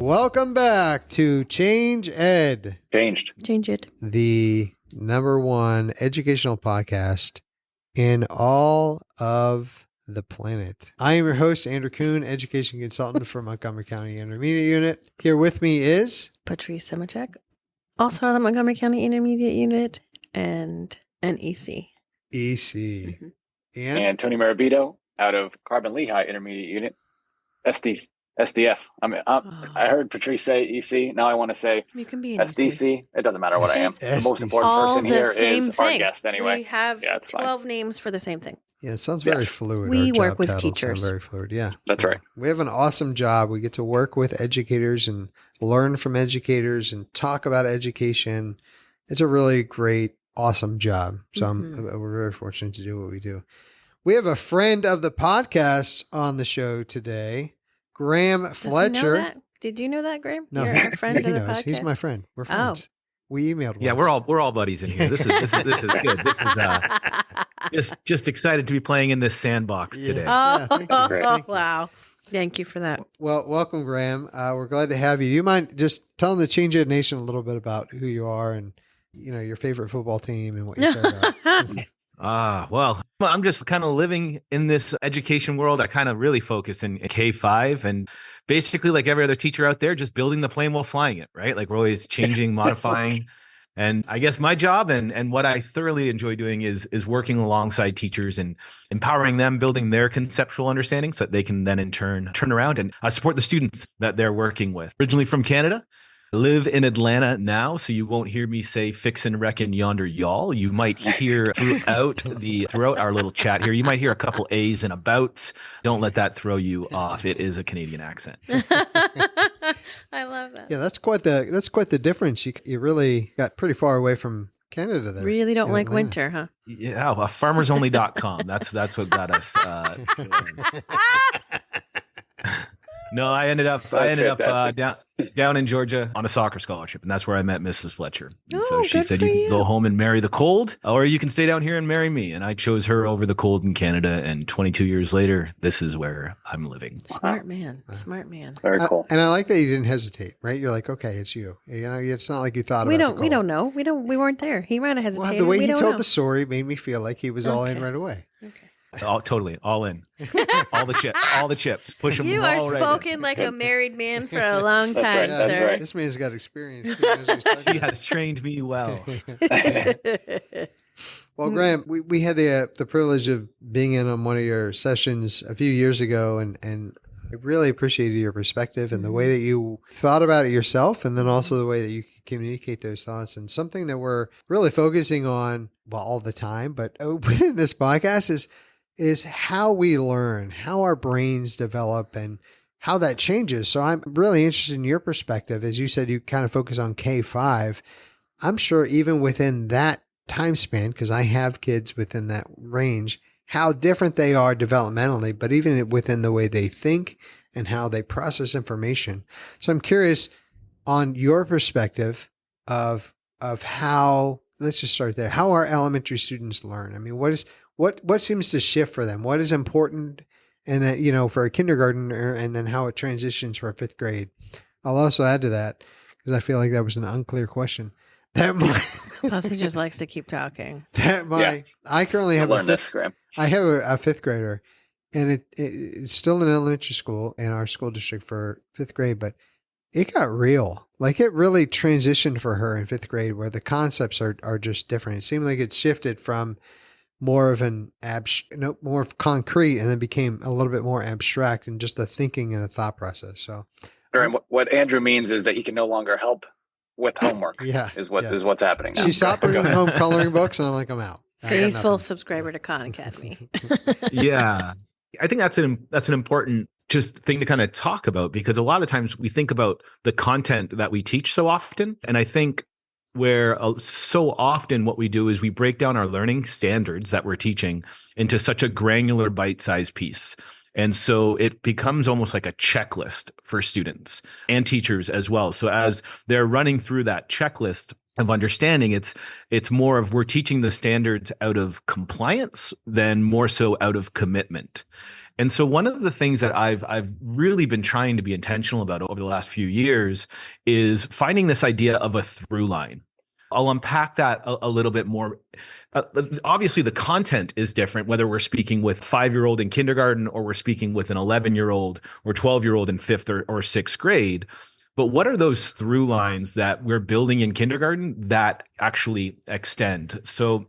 Welcome back to Change Ed. Change it. The #1 educational podcast in all of the planet. I am your host, Andrew Kuhn, education consultant for Montgomery County Intermediate Unit. Here with me is Patrice Semachek, also on the Montgomery County Intermediate Unit, and an EC. EC. Mm-hmm. and Tony Marabito out of Carbon Lehigh Intermediate Unit, SDF. I heard Patrice say EC. Now I want to say You can be an SDC. It doesn't matter what I am. The most important All person the here same is our thing. guest anyway. We have Yeah, it's 12 names for the same thing. Yeah, it sounds very fluid. We Our work job with titles teachers. sound very fluid. Yeah, That's right. We have an awesome job. We get to work with educators and learn from educators and talk about education. It's a really great, awesome job. So we're very fortunate to do what we do. We have a friend of the podcast on the show today, Graham Fletcher. Does he know that? Did you know that, Graham? No, You're a friend of the knows. podcast? He's my friend. We're friends. We emailed once. Yeah, we're all buddies in here. This is good. This is just excited to be playing in this sandbox today. Oh, Thank you. wow. Thank you for that. Well, welcome, Graham. We're glad to have you. Do you mind just telling the Change Ed Nation a little bit about who you are and, your favorite football team and what you care about? Well, I'm just kind of living in this education world. I kind of really focus in K-5 and basically like every other teacher out there, just building the plane while flying it, right? Like we're always changing, modifying. And I guess my job and what I thoroughly enjoy doing is working alongside teachers and empowering them, building their conceptual understanding so that they can then in turn turn around and support the students that they're working with. Originally from Canada. I live in Atlanta now, so you won't hear me say fix and reckon yonder y'all. You might hear throughout our little chat here, you might hear a couple A's and abouts. Don't let that throw you off. It is a Canadian accent. I love that. Yeah, that's quite the difference. You really got pretty far away from Canada there. Really don't like Atlanta. winter, huh? Yeah, farmersonly.com. That's what got us. No, I ended up down in Georgia on a soccer scholarship, and that's where I met Mrs. Fletcher. And so she said, you can go home and marry the cold, or you can stay down here and marry me. And I chose her over the cold in Canada. And 22 years later, this is where I'm living. Smart man. Smart man. Very cool. And I like that you didn't hesitate, right? You're like, okay, it's you. It's not like you thought about it. We don't know. We weren't there. He might have hesitated. Well, the way we he don't told know. the story made me feel like he was all in right away. Okay. Totally, all in, all the chips, push them. You are spoken like a married man for a long time, right, that's sir. right. This man's got experience. She has trained me well. Well, Graham, we had the privilege of being in on one of your sessions a few years ago, and I really appreciated your perspective and the way that you thought about it yourself, and then also the way that you communicate those thoughts. And something that we're really focusing on, well, all the time, but within this podcast is how we learn, how our brains develop, and how that changes. So I'm really interested in your perspective. As you said, you kind of focus on K-5. I'm sure even within that time span, because I have kids within that range, how different they are developmentally, but even within the way they think and how they process information. So I'm curious on your perspective of how, let's just start there, how our elementary students learn. I mean, what seems to shift for them? What is important? And that, for a kindergartner, and then how it transitions for a fifth grade. I'll also add to that, because I feel like that was an unclear question. Plus, he just likes to keep talking. I currently have I have a fifth grader, and it's still in elementary school in our school district for fifth grade, but it got real. Like it really transitioned for her in fifth grade, where the concepts are just different. It seemed like it shifted from more of an more concrete, and then became a little bit more abstract in just the thinking and the thought process. So, and what Andrew means is that he can no longer help with homework. Is what's happening now. She stopped bringing home coloring books, and I'm like, I'm out. Faithful subscriber to Khan Academy. Yeah, I think that's an important just thing to kind of talk about, because a lot of times we think about the content that we teach so often, and I think where so often what we do is we break down our learning standards that we're teaching into such a granular bite-sized piece. And so it becomes almost like a checklist for students and teachers as well. So as they're running through that checklist of understanding, it's more of we're teaching the standards out of compliance than more so out of commitment. And so one of the things that I've really been trying to be intentional about over the last few years is finding this idea of a through line. I'll unpack that a little bit more. Obviously, the content is different, whether we're speaking with a 5-year-old in kindergarten or we're speaking with an 11-year-old or 12-year-old in 5th or 6th grade. But what are those through lines that we're building in kindergarten that actually extend? So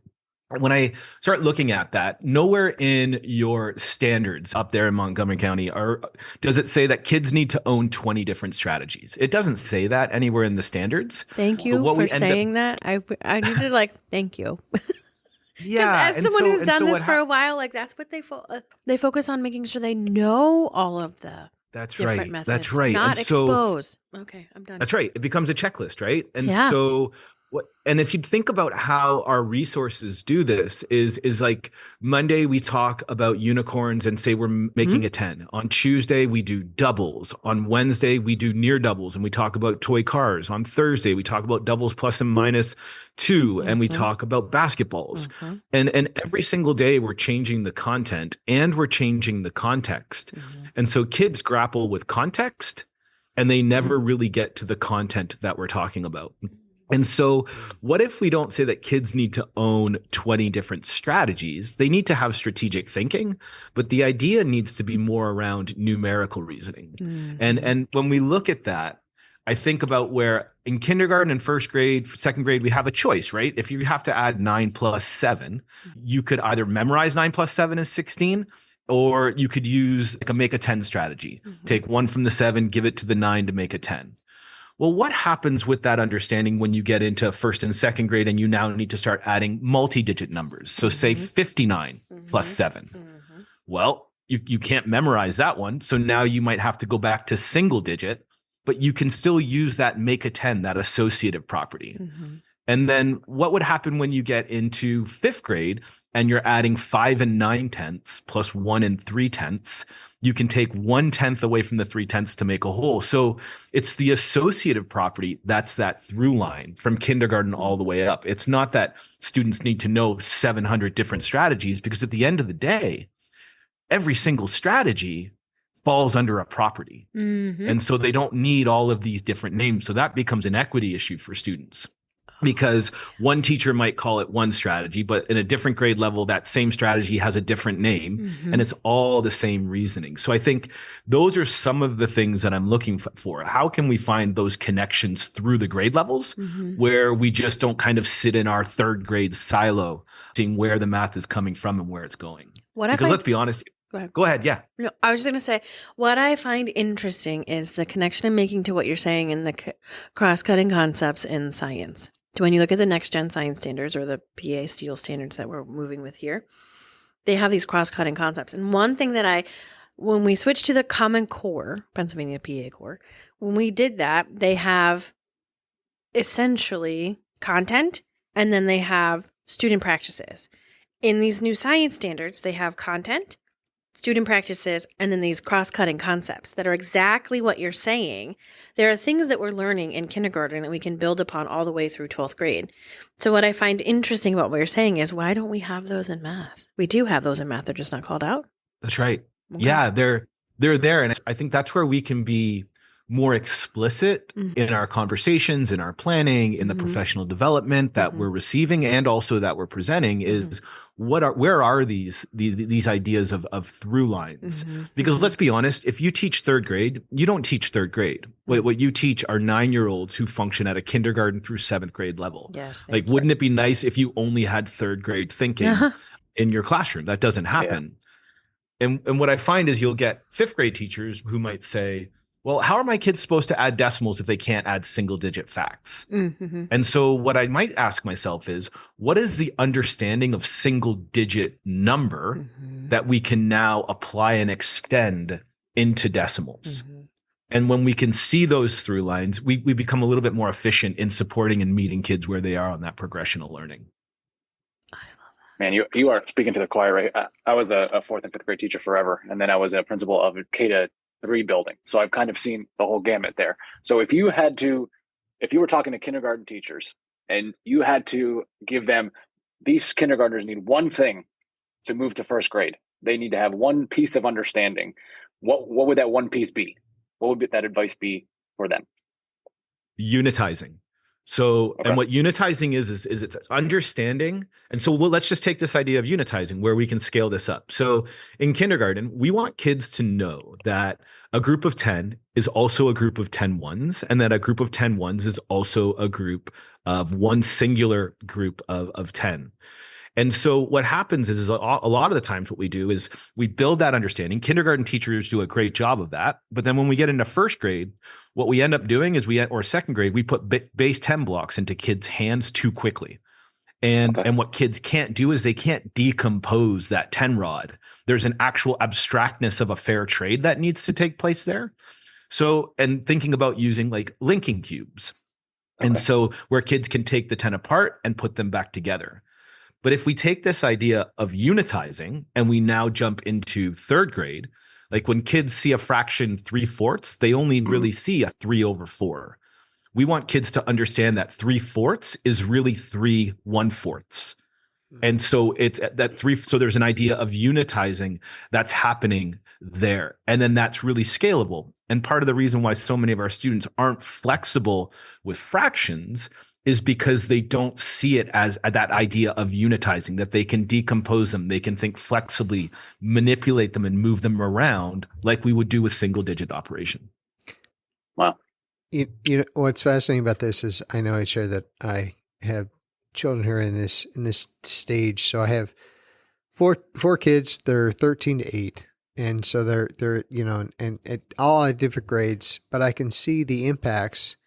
when I start looking at that, nowhere in your standards up there in Montgomery County does it say that kids need to own 20 different strategies. It doesn't say that anywhere in the standards. Thank you for saying that. I need to thank you. Yeah, as someone who's done this for a while, that's what they focus on, making sure they know all of the different methods. That's right. Not expose. Okay, I'm done. That's right. It becomes a checklist, right? And yeah. So and if you think about how our resources do this is like Monday we talk about unicorns and say we're making a 10. On Tuesday we do doubles. On Wednesday we do near doubles and we talk about toy cars. On Thursday we talk about doubles plus and minus 2 and we talk about basketballs. And every single day we're changing the content and we're changing the context. And so kids grapple with context and they never really get to the content that we're talking about. And so what if we don't say that kids need to own 20 different strategies? They need to have strategic thinking, but the idea needs to be more around numerical reasoning. And when we look at that, I think about where in kindergarten and 1st grade, 2nd grade, we have a choice, right? If you have to add 9 plus 7, you could either memorize 9 plus 7 is 16, or you could use like a make a 10 strategy. Take 1 from the 7, give it to the 9 to make a 10. Well, what happens with that understanding when you get into 1st and 2nd grade and you now need to start adding multi-digit numbers? So say 59 plus 7. Well, you can't memorize that one. So now you might have to go back to single digit, but you can still use that make a 10, that associative property. And then what would happen when you get into 5th grade and you're adding 5 and 9/10 plus 1 and 3/10? You can take 1/10 away from the 3/10 to make a whole. So it's the associative property that's that through line from kindergarten all the way up. It's not that students need to know 700 different strategies, because at the end of the day, every single strategy falls under a property. And so they don't need all of these different names. So that becomes an equity issue for students. Because one teacher might call it one strategy, but in a different grade level, that same strategy has a different name, and it's all the same reasoning. So I think those are some of the things that I'm looking for. How can we find those connections through the grade levels where we just don't kind of sit in our 3rd grade silo, seeing where the math is coming from and where it's going? Because let's be honest. Go ahead. Yeah. No, I was just going to say, what I find interesting is the connection I'm making to what you're saying in the cross-cutting concepts in science. So when you look at the next gen science standards or the PA Steel standards that we're moving with here, they have these cross-cutting concepts. And one thing that when we switched to the Common Core, Pennsylvania PA Core, when we did that, they have essentially content and then they have student practices. In these new science standards, they have content, student practices, and then these cross-cutting concepts that are exactly what you're saying. There are things that we're learning in kindergarten that we can build upon all the way through 12th grade. So what I find interesting about what you're saying is, why don't we have those in math? We do have those in math. They're just not called out. That's right. Okay. Yeah, they're there. And I think that's where we can be more explicit in our conversations, in our planning, in the professional development that we're receiving and also that we're presenting is where are these ideas of through lines? Because let's be honest, if you teach 3rd grade, you don't teach 3rd grade. What you teach are 9-year-olds who function at a kindergarten through 7th grade level. Yes. Like, wouldn't it be nice if you only had 3rd grade thinking in your classroom? That doesn't happen. Yeah. And what I find is you'll get 5th grade teachers who might say, well, how are my kids supposed to add decimals if they can't add single digit facts? And so what I might ask myself is, what is the understanding of single digit number that we can now apply and extend into decimals? And when we can see those through lines, we become a little bit more efficient in supporting and meeting kids where they are on that progression of learning. I love that. Man, you are speaking to the choir, right? I was a 4th and 5th grade teacher forever. And then I was a principal of a K-3 building. So I've kind of seen the whole gamut there. So if you were talking to kindergarten teachers and you had to give them, these kindergartners need one thing to move to 1st grade, they need to have one piece of understanding, what would that one piece be? What would that advice be for them? Unitizing. So, Okay. and what unitizing is it's understanding. And so let's just take this idea of unitizing where we can scale this up. So in kindergarten, we want kids to know that a group of 10 is also a group of 10 ones, and that a group of 10 ones is also a group of one singular group of 10. And so what happens is a lot of the times what we do is we build that understanding. Kindergarten teachers do a great job of that. But then when we get into first grade, what we end up doing is or second grade, we put base 10 blocks into kids' hands too quickly. And what kids can't do is they can't decompose that 10 rod. There's an actual abstractness of a fair trade that needs to take place there. So, and thinking about using like linking cubes. And so where kids can take the 10 apart and put them back together. But if we take this idea of unitizing and we now jump into third grade, like when kids see a fraction 3/4, they only really see a 3/4. We want kids to understand that 3/4 is really 3/1/4. And so it's that so there's an idea of unitizing that's happening there. And then that's really scalable. And part of the reason why so many of our students aren't flexible with fractions is because they don't see it as that idea of unitizing, that they can decompose them, they can think flexibly, manipulate them and move them around like we would do with single digit operation. Wow. You know, what's fascinating about this is I know I share that I have children who are in this stage. So I have four kids, they're 13 to 8. And so they're, you know, and all at different grades, but I can see the impacts.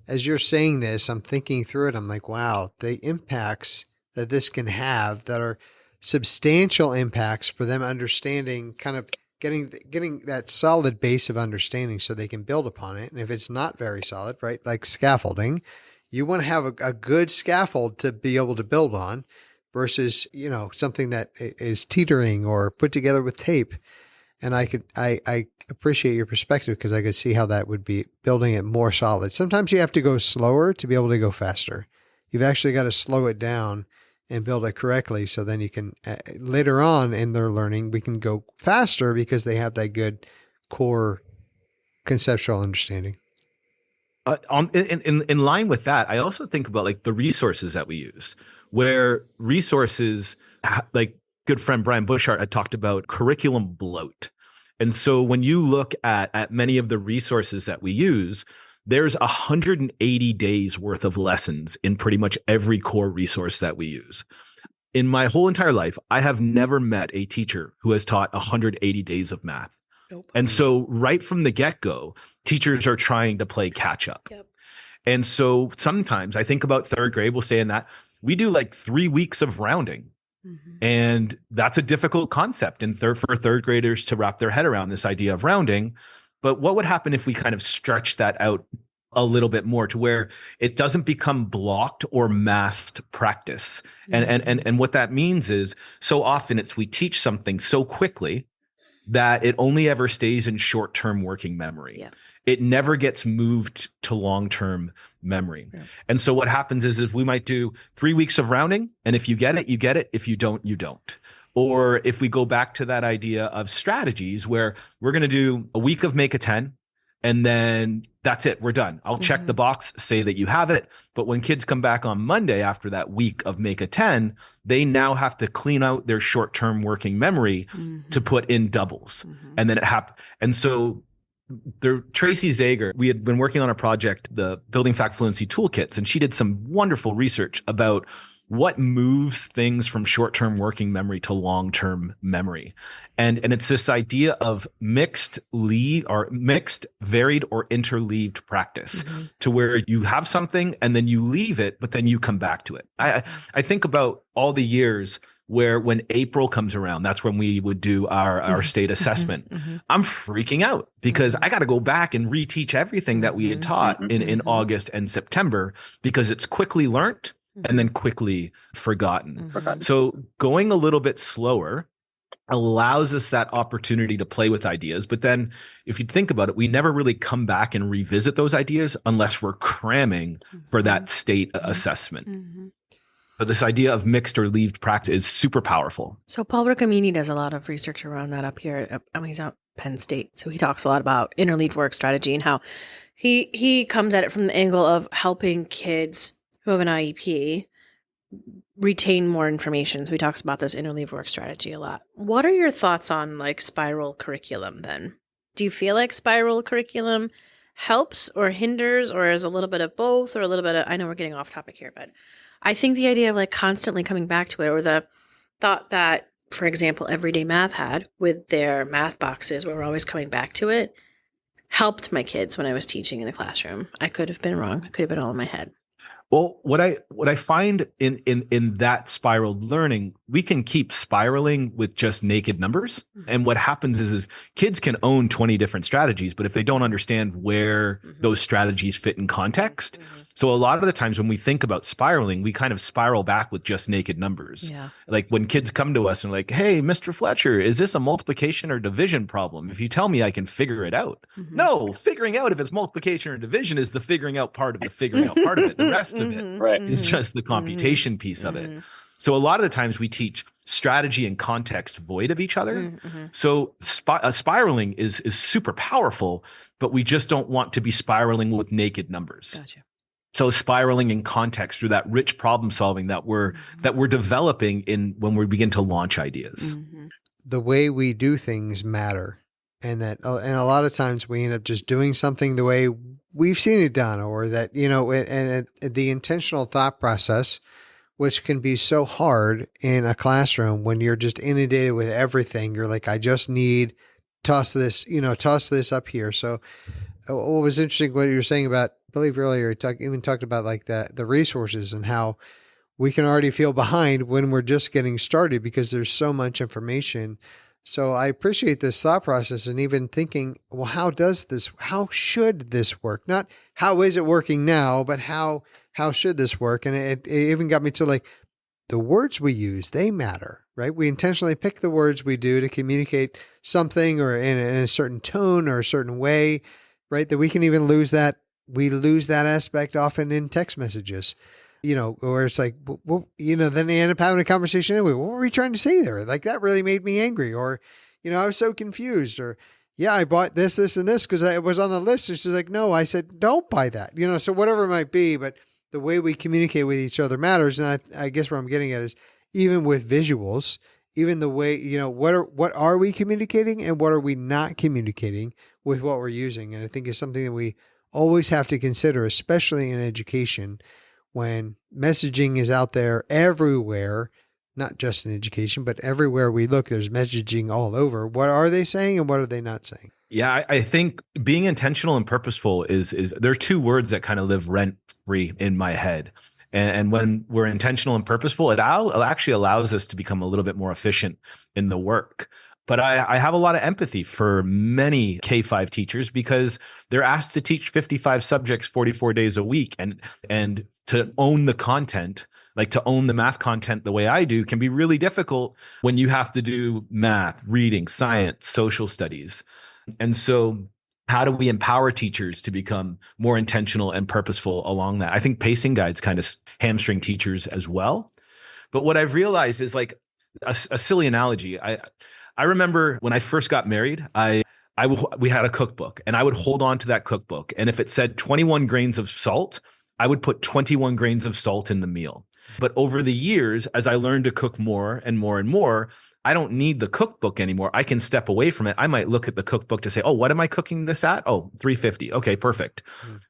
As you're saying this, I'm thinking through it. I'm like, wow, the impacts that this can have that are substantial impacts for them understanding, kind of getting that solid base of understanding so they can build upon it. And if it's not very solid, right, like scaffolding, you want to have a good scaffold to be able to build on versus, you know, something that is teetering or put together with tape. And I appreciate your perspective because I could see how that would be building it more solid. Sometimes you have to go slower to be able to go faster. You've actually got to slow it down and build it correctly. So then you can, later on in their learning, we can go faster because they have that good core conceptual understanding. In line with that, I also think about like the resources that we use, where resources like good friend Brian Bushart had talked about curriculum bloat. And so when you look at many of the resources that we use, there's 180 days worth of lessons in pretty much every core resource that we use. In my whole entire life, I have never met a teacher who has taught 180 days of math. Nope. And so right from the get-go, teachers are trying to play catch up. Yep. And so sometimes I think about third grade, we'll say in that we do like 3 weeks of rounding. And that's a difficult concept for third graders to wrap their head around, this idea of rounding. But what would happen if we kind of stretch that out a little bit more to where it doesn't become blocked or masked practice? And what that means is so often we teach something so quickly that it only ever stays in short-term working memory. Yeah. It never gets moved to long-term memory. Yeah. And so what happens is we might do 3 weeks of rounding, and if you get it, you get it. If you don't, you don't. Or if we go back to that idea of strategies where we're going to do a week of make a 10, and then that's it, we're done. I'll check the box, say that you have it. But when kids come back on Monday after that week of make a 10, they now have to clean out their short-term working memory to put in doubles. And then it happens. And so Tracy Zager, we had been working on a project, the Building Fact Fluency Toolkits, and she did some wonderful research about what moves things from short-term working memory to long-term memory. And it's this idea of mixed, varied, or interleaved practice to where you have something and then you leave it, but then you come back to it. I think about all the years where when April comes around, that's when we would do our state assessment. I'm freaking out because I got to go back and reteach everything that we had taught in August and September because it's quickly learned and then quickly forgotten. So going a little bit slower allows us that opportunity to play with ideas. But then if you think about it, we never really come back and revisit those ideas unless we're cramming for that state assessment. But this idea of mixed or leaved practice is super powerful. So Paul Ricamini does a lot of research around that up here. He's out Penn State. So he talks a lot about interleaved work strategy and how he comes at it from the angle of helping kids who have an IEP retain more information. So he talks about this interleaved work strategy a lot. What are your thoughts on like spiral curriculum then? Do you feel like spiral curriculum helps or hinders, or is a little bit of both, or a little bit of, I know we're getting off topic here, but I think the idea of like constantly coming back to it, or the thought that, for example, Everyday Math had with their math boxes where we're always coming back to it, helped my kids when I was teaching in the classroom. I could have been wrong. It could have been all in my head. Well, what I find in that spiraled learning, we can keep spiraling with just naked numbers. And what happens is kids can own 20 different strategies, but if they don't understand where those strategies fit in context. So a lot of the times when we think about spiraling, we kind of spiral back with just naked numbers. Yeah. Like when kids come to us and like, hey, Mr. Fletcher, is this a multiplication or division problem? If you tell me, I can figure it out. No, figuring out if it's multiplication or division is the figuring out part of the figuring out part of it. The rest of it is just the computation piece of it. So a lot of the times we teach strategy and context void of each other. So spiraling is super powerful, but we just don't want to be spiraling with naked numbers. Gotcha. So spiraling in context through that rich problem solving that we're developing in when we begin to launch ideas. The way we do things matter, and a lot of times we end up just doing something the way we've seen it done, or that, and the intentional thought process, which can be so hard in a classroom when you're just inundated with everything. You're like, I just need toss this up here. So what was interesting, what you were saying about, I believe earlier, you talked about like the resources and how we can already feel behind when we're just getting started because there's so much information. So I appreciate this thought process and even thinking, well, how should this work? Not how is it working now, but how should this work? And it even got me to like the words we use, they matter, right? We intentionally pick the words we do to communicate something or in a certain tone or a certain way, right? That we can even lose that. We lose that aspect often in text messages, where it's like, well, then they end up having a conversation anyway. What were we trying to say there? Like, that really made me angry. Or, I was so confused. Or, yeah, I bought this, and this because it was on the list. And she's like, no, I said, don't buy that. So whatever it might be, but the way we communicate with each other matters. And I guess what I'm getting at is even with visuals, even the way, what are we communicating and what are we not communicating with what we're using? And I think it's something that we always have to consider, especially in education, when messaging is out there everywhere, not just in education, but everywhere we look, there's messaging all over. What are they saying and what are they not saying? Yeah, I think being intentional and purposeful is there are two words that kind of live rent free in my head. And when we're intentional and purposeful, it actually allows us to become a little bit more efficient in the work. But I have a lot of empathy for many K-5 teachers because they're asked to teach 55 subjects 44 days a week. And to own the content, like to own the math content the way I do, can be really difficult when you have to do math, reading, science, social studies. And so how do we empower teachers to become more intentional and purposeful along that? I think pacing guides kind of hamstring teachers as well. But what I've realized is like a silly analogy. I remember when I first got married, we had a cookbook and I would hold on to that cookbook. And if it said 21 grains of salt, I would put 21 grains of salt in the meal. But over the years, as I learned to cook more and more and more, I don't need the cookbook anymore. I can step away from it. I might look at the cookbook to say, oh, what am I cooking this at? Oh, 350. Okay, perfect.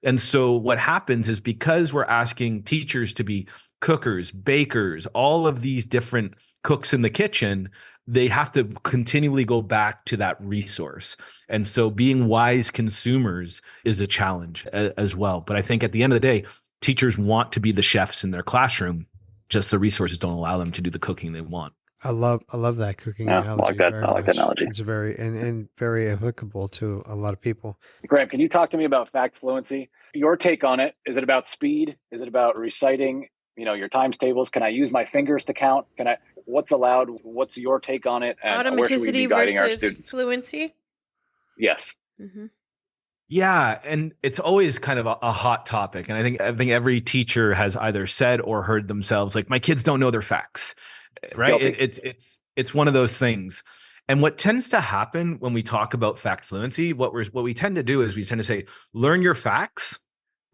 And so what happens is because we're asking teachers to be cookers, bakers, all of these different cooks in the kitchen, they have to continually go back to that resource. And so being wise consumers is a challenge as well. But I think at the end of the day, teachers want to be the chefs in their classroom, just the resources don't allow them to do the cooking they want. I love that cooking analogy. I like that analogy. It's very and very applicable to a lot of people. Graham, can you talk to me about fact fluency? Your take on it? Is it about speed? Is it about reciting, your times tables? Can I use my fingers to count? What's allowed? What's your take on it? And where should we be Automaticity guiding our versus students? fluency? Yes. Mm-hmm. Yeah, and it's always kind of a hot topic. And I think every teacher has either said or heard themselves like, my kids don't know their facts, right? Guilty. It's one of those things. And what tends to happen when we talk about fact fluency, what we tend to do is we tend to say, learn your facts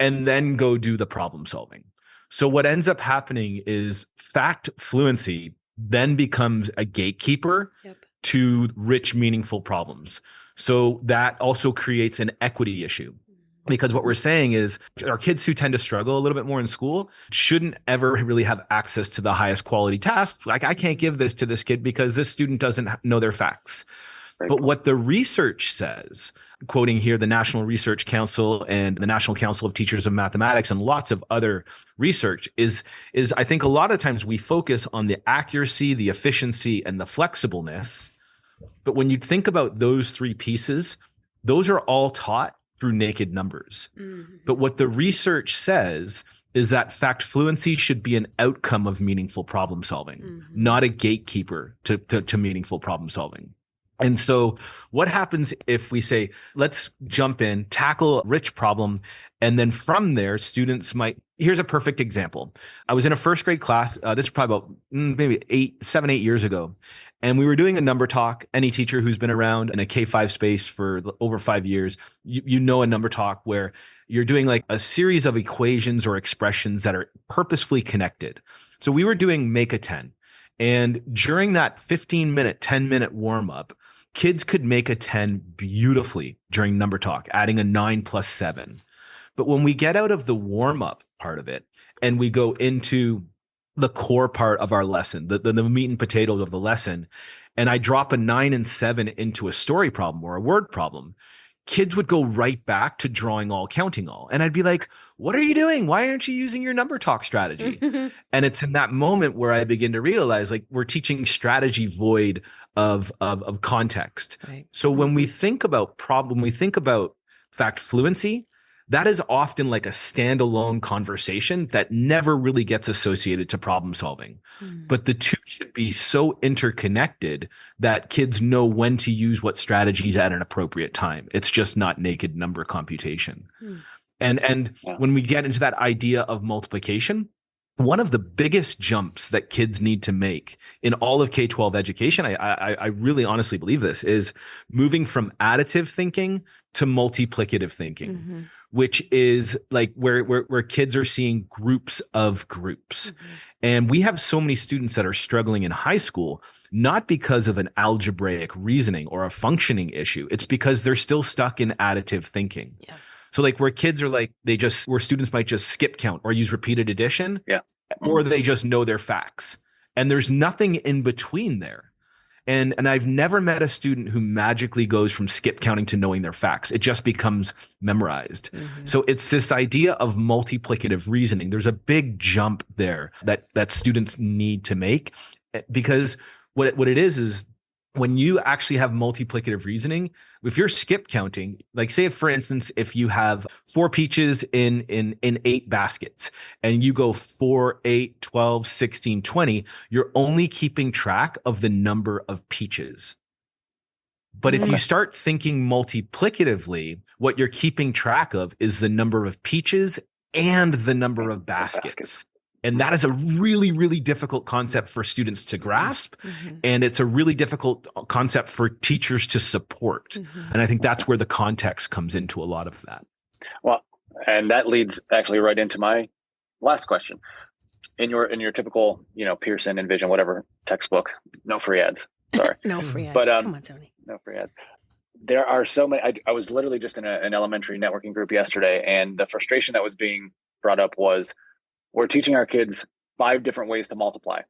and then go do the problem solving. So what ends up happening is fact fluency then becomes a gatekeeper Yep. to rich, meaningful problems. So that also creates an equity issue. Because what we're saying is our kids who tend to struggle a little bit more in school shouldn't ever really have access to the highest quality tasks. Like, I can't give this to this kid because this student doesn't know their facts. Very But cool. what the research says, quoting here the National Research Council and the National Council of Teachers of Mathematics and lots of other research is I think a lot of times we focus on the accuracy, the efficiency, and the flexibleness. But when you think about those three pieces, those are all taught through naked numbers. Mm-hmm. But what the research says is that fact fluency should be an outcome of meaningful problem solving, Mm-hmm. not a gatekeeper to meaningful problem solving. And so what happens if we say, let's jump in, tackle a rich problem, and then from there, students might, here's a perfect example. I was in a first grade class, this is probably about maybe 7, 8 years ago. And we were doing a number talk. Any teacher who's been around in a K-5 space for over 5 years, you know a number talk where you're doing like a series of equations or expressions that are purposefully connected. So we were doing make a 10. And during that 15-minute, 10-minute warm-up, kids could make a 10 beautifully during number talk, adding a 9 plus 7. But when we get out of the warm-up part of it and we go into the core part of our lesson, the meat and potatoes of the lesson, and I drop a 9 and 7 into a story problem or a word problem, kids would go right back to drawing all, counting all. And I'd be like, what are you doing? Why aren't you using your number talk strategy? And it's in that moment where I begin to realize like we're teaching strategy void of context. Right. So when we think about we think about fact fluency, that is often like a standalone conversation that never really gets associated to problem solving. Mm. But the two should be so interconnected that kids know when to use what strategies at an appropriate time. It's just not naked number computation. Mm. And Yeah. when we get into that idea of multiplication, one of the biggest jumps that kids need to make in all of K-12 education, I really honestly believe this, is moving from additive thinking to multiplicative thinking. Mm-hmm. Which is like where kids are seeing groups of groups. Mm-hmm. And we have so many students that are struggling in high school, not because of an algebraic reasoning or a functioning issue. It's because they're still stuck in additive thinking. Yeah. So like where kids are like, where students might just skip count or use repeated addition, Yeah. or they just know their facts. And there's nothing in between there. And I've never met a student who magically goes from skip counting to knowing their facts. It just becomes memorized. Mm-hmm. So it's this idea of multiplicative reasoning. There's a big jump there that students need to make, because what it is when you actually have multiplicative reasoning, if you're skip counting, like say, for instance, if you have 4 peaches in 8 baskets and you go 4, 8, 12, 16, 20, you're only keeping track of the number of peaches. But if you start thinking multiplicatively, what you're keeping track of is the number of peaches and the number of baskets. And that is a really, really difficult concept for students to grasp. Mm-hmm. And it's a really difficult concept for teachers to support. Mm-hmm. And I think that's where the context comes into a lot of that. Well, and that leads actually right into my last question. In your typical, Pearson, Envision, whatever textbook, no free ads. Sorry. No free ads. But, Come on, Tony. No free ads. There are so many. I was literally just in an elementary networking group yesterday, and the frustration that was being brought up was, we're teaching our kids 5 different ways to multiply.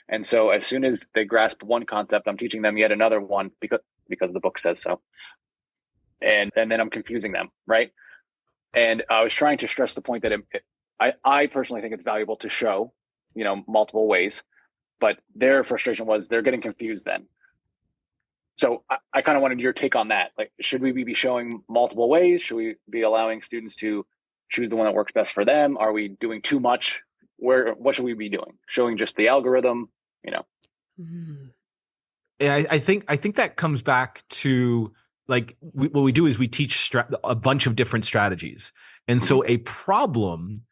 And so as soon as they grasp one concept, I'm teaching them yet another one because the book says so. And then I'm confusing them, right? And I was trying to stress the point that I personally think it's valuable to show, multiple ways, but their frustration was they're getting confused then. So I kind of wanted your take on that. Like, should we be showing multiple ways? Should we be allowing students to choose the one that works best for them? Are we doing too much? What should we be doing? Showing just the algorithm, Mm-hmm. Yeah, I think that comes back to what we do is we teach a bunch of different strategies. And so a problem,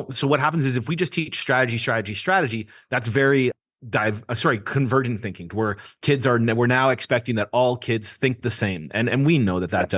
so what happens is if we just teach strategy, that's very convergent thinking, where we're now expecting that all kids think the same. And we know that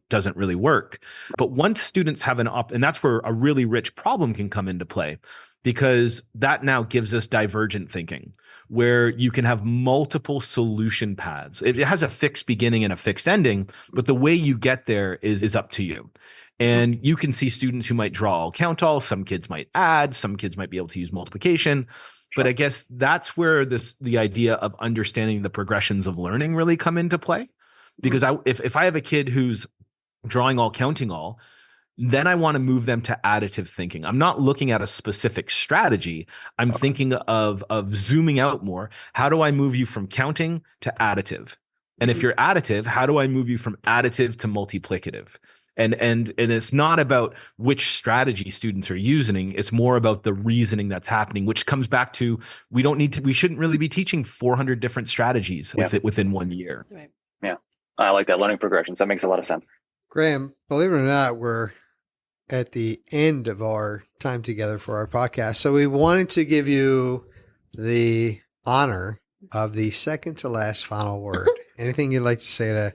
doesn't really work. But once students have and that's where a really rich problem can come into play, because that now gives us divergent thinking, where you can have multiple solution paths. It has a fixed beginning and a fixed ending, but the way you get there is up to you. And you can see students who might draw all, count all, some kids might add, some kids might be able to use multiplication. But I guess that's where the idea of understanding the progressions of learning really come into play. Because if I have a kid who's drawing all, counting all, then I want to move them to additive thinking. I'm not looking at a specific strategy. I'm thinking of zooming out more. How do I move you from counting to additive? And if you're additive, how do I move you from additive to multiplicative? And it's not about which strategy students are using. It's more about the reasoning that's happening, which comes back to we shouldn't really be teaching 400 different strategies within 1 year. Right. Yeah. I like that, learning progressions. That makes a lot of sense. Graham, believe it or not, we're at the end of our time together for our podcast. So we wanted to give you the honor of the second to last final word. Anything you'd like to say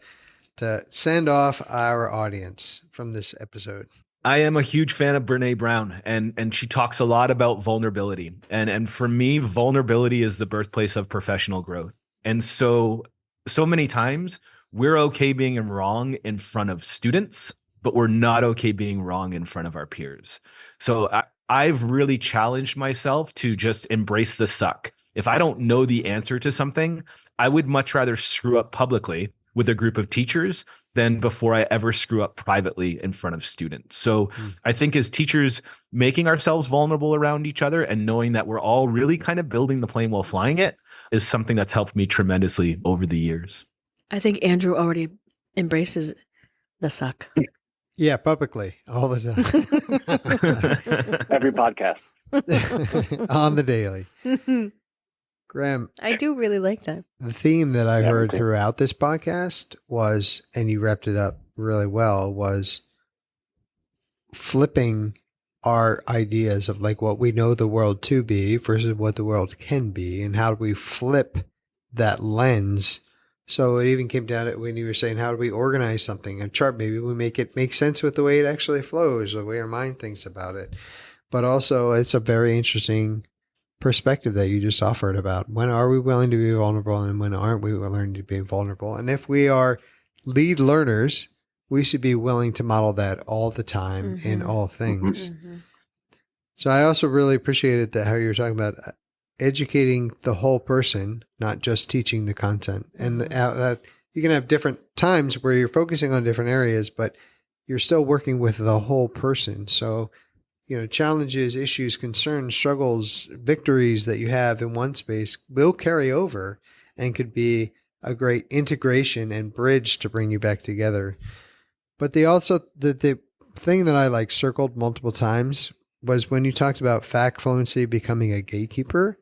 to send off our audience from this episode? I am a huge fan of Brene Brown, and she talks a lot about vulnerability. And for me, vulnerability is the birthplace of professional growth. And so many times we're okay being wrong in front of students, but we're not okay being wrong in front of our peers. So I've really challenged myself to just embrace the suck. If I don't know the answer to something, I would much rather screw up publicly with a group of teachers than before I ever screw up privately in front of students. So I think as teachers, making ourselves vulnerable around each other and knowing that we're all really kind of building the plane while flying it is something that's helped me tremendously over the years. I think Andrew already embraces the suck. Yeah, publicly, all the time. Every podcast. On the daily. Graham, I do really like that. the theme that I heard throughout this podcast was, and you wrapped it up really well, was flipping our ideas of like what we know the world to be versus what the world can be, and how do we flip that lens. So it even came down to when you were saying, how do we organize something? A chart, maybe we make it make sense with the way it actually flows, or the way our mind thinks about it. But also it's a very interesting perspective that you just offered about when are we willing to be vulnerable and when aren't we willing to be vulnerable. And if we are lead learners, we should be willing to model that all the time in all things. So I also really appreciated that how you were talking about educating the whole person, not just teaching the content. And that you can have different times where you're focusing on different areas, but you're still working with the whole person. So, challenges, issues, concerns, struggles, victories that you have in one space will carry over and could be a great integration and bridge to bring you back together. But the thing that I circled multiple times was when you talked about fact fluency becoming a gatekeeper.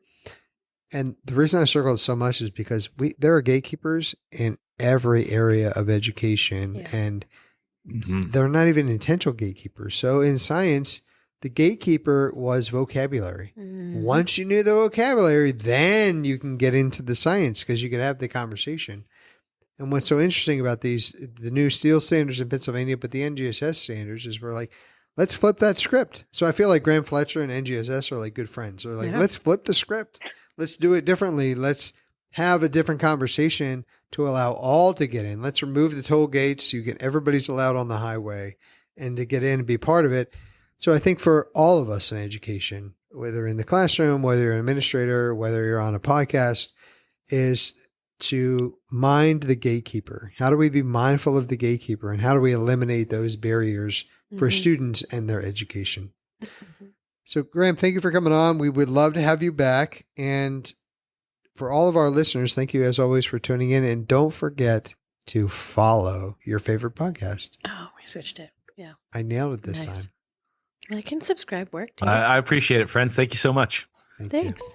And the reason I circled so much is because there are gatekeepers in every area of education, and they're not even intentional gatekeepers. So in science, the gatekeeper was vocabulary. Once you knew the vocabulary, then you can get into the science because you can have the conversation. And what's so interesting about the new steel standards in Pennsylvania, but the NGSS standards is let's flip that script. So I feel like Graham Fletcher and NGSS are good friends. They're let's flip the script. Let's do it differently. Let's have a different conversation to allow all to get in. Let's remove the toll gates. Everybody's allowed on the highway and to get in and be part of it. So I think for all of us in education, whether in the classroom, whether you're an administrator, whether you're on a podcast, is to mind the gatekeeper. How do we be mindful of the gatekeeper, and how do we eliminate those barriers for students and their education? So Graham, thank you for coming on. We would love to have you back. And for all of our listeners, thank you as always for tuning in. And don't forget to follow your favorite podcast. Oh, we switched it. Yeah. I nailed it this time. Like and subscribe work too. I appreciate it, friends. Thank you so much. Thanks. Thanks.